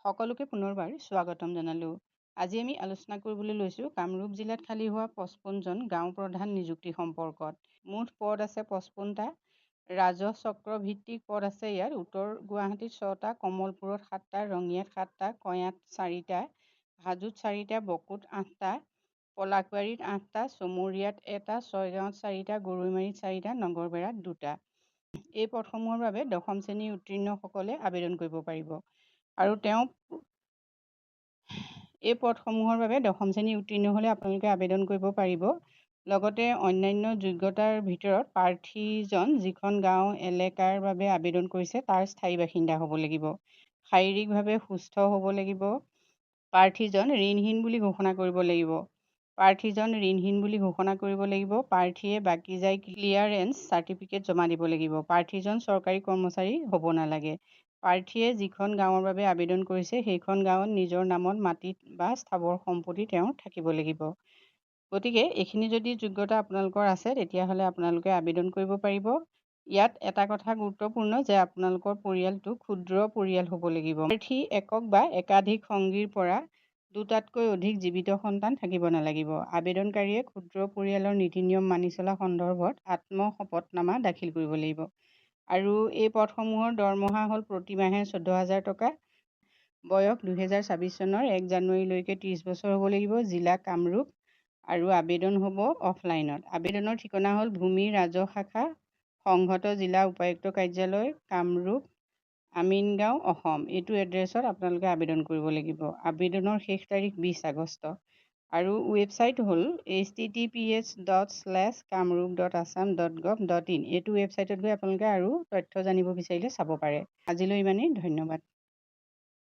সকলোকে পুনৰবাৰ স্বাগতম জনালোঁ। আজি আমি আলোচনা কৰিবলৈ লৈছোঁ কামৰূপ জিলাত খালী হোৱা 55জন গাঁও প্ৰধান নিযুক্তি সম্পৰ্কত। মুঠ পদ আছে 55টা। ৰাজহ চক্ৰ ভিত্তিক পদ আছে ইয়াত উত্তৰ গুৱাহাটীত 6টা, কমলপুৰত 7টা, ৰঙিয়াত 7টা, কয়াত 4টা, হাজোত 4টা, বকুত 8টা, পলাশবাৰীত 8টা, চমুৰিয়াত 1টা, ছয়গাঁৱত 4টা, গৰৈমাৰীত 4টা, নগৰবেৰাত 2টা। এই পদসমূহৰ বাবে দশম শ্ৰেণী উত্তীৰ্ণসকলে আবেদন কৰিব পাৰিব। আৰু এই পদসমূহৰ বাবে দশম শ্ৰেণী উত্তীৰ্ণ হ'লে আপোনালোকে আবেদন কৰিব পাৰিব। লগতে অন্যান্য যোগ্যতাৰ ভিতৰত প্ৰাৰ্থীজন যিখন গাঁও এলেকাৰ বাবে আবেদন কৰিছে তাৰ স্থায়ী বাসিন্দা হ'ব লাগিব। শাৰীৰিকভাৱে সুস্থ হ'ব লাগিব। প্ৰাৰ্থীজন ঋণহীন বুলি ঘোষণা কৰিব লাগিব। প্ৰাৰ্থীয়ে বাকী যায় ক্লিয়াৰেন্স চাৰ্টিফিকেট জমা দিব লাগিব। প্ৰাৰ্থীজন চৰকাৰী কৰ্মচাৰী হ'ব নালাগে। প্ৰাৰ্থীয়ে যিখন গাঁৱৰ বাবে আবেদন কৰিছে সেইখন গাঁৱত নিজৰ নামত মাটিত বা স্থাৱৰ সম্পত্তি তেওঁৰ থাকিব লাগিব। গতিকে এইখিনি যদি যোগ্যতা আপোনালোকৰ আছে তেতিয়াহ'লে আপোনালোকে আবেদন কৰিব পাৰিব। ইয়াত এটা কথা গুৰুত্বপূৰ্ণ যে আপোনালোকৰ পৰিয়ালটো ক্ষুদ্ৰ পৰিয়াল হ'ব লাগিব। প্ৰাৰ্থী একক বা একাধিক সংগীৰ পৰা দুটাতকৈ অধিক জীৱিত সন্তান থাকিব নালাগিব। আবেদনকাৰীয়ে ক্ষুদ্ৰ পৰিয়ালৰ নীতি নিয়ম মানি চলা সন্দৰ্ভত আত্মশপতনামা দাখিল কৰিব লাগিব। আৰু এই পদসমূহৰ দৰমহা হ'ল প্ৰতি মাহে 14,000 টকা। বয়স 2024 চনৰ 1 জানুৱাৰীলৈকে 30 বছৰ হ'ব লাগিব। জিলা কামৰূপ। আৰু আবেদন হ'ব অফলাইনত। আবেদনৰ ঠিকনা হ'ল ভূমি ৰাজহ শাখা, সংহত জিলা উপায়ুক্ত কাৰ্যালয়, কামৰূপ, আমিনগাঁও, অসম। এইটো এড্ৰেছত আপোনালোকে আবেদন কৰিব লাগিব। আবেদনৰ শেষ তাৰিখ 20 আগষ্ট। আৰু ৱেবছাইট হ'ল https:/kamrup.assam.gov.in। এইটো ৱেবছাইটত গৈ আপোনালোকে আৰু তথ্য জানিব বিচাৰিলে চাব পাৰে। আজিলৈ ইমানেই, ধন্যবাদ।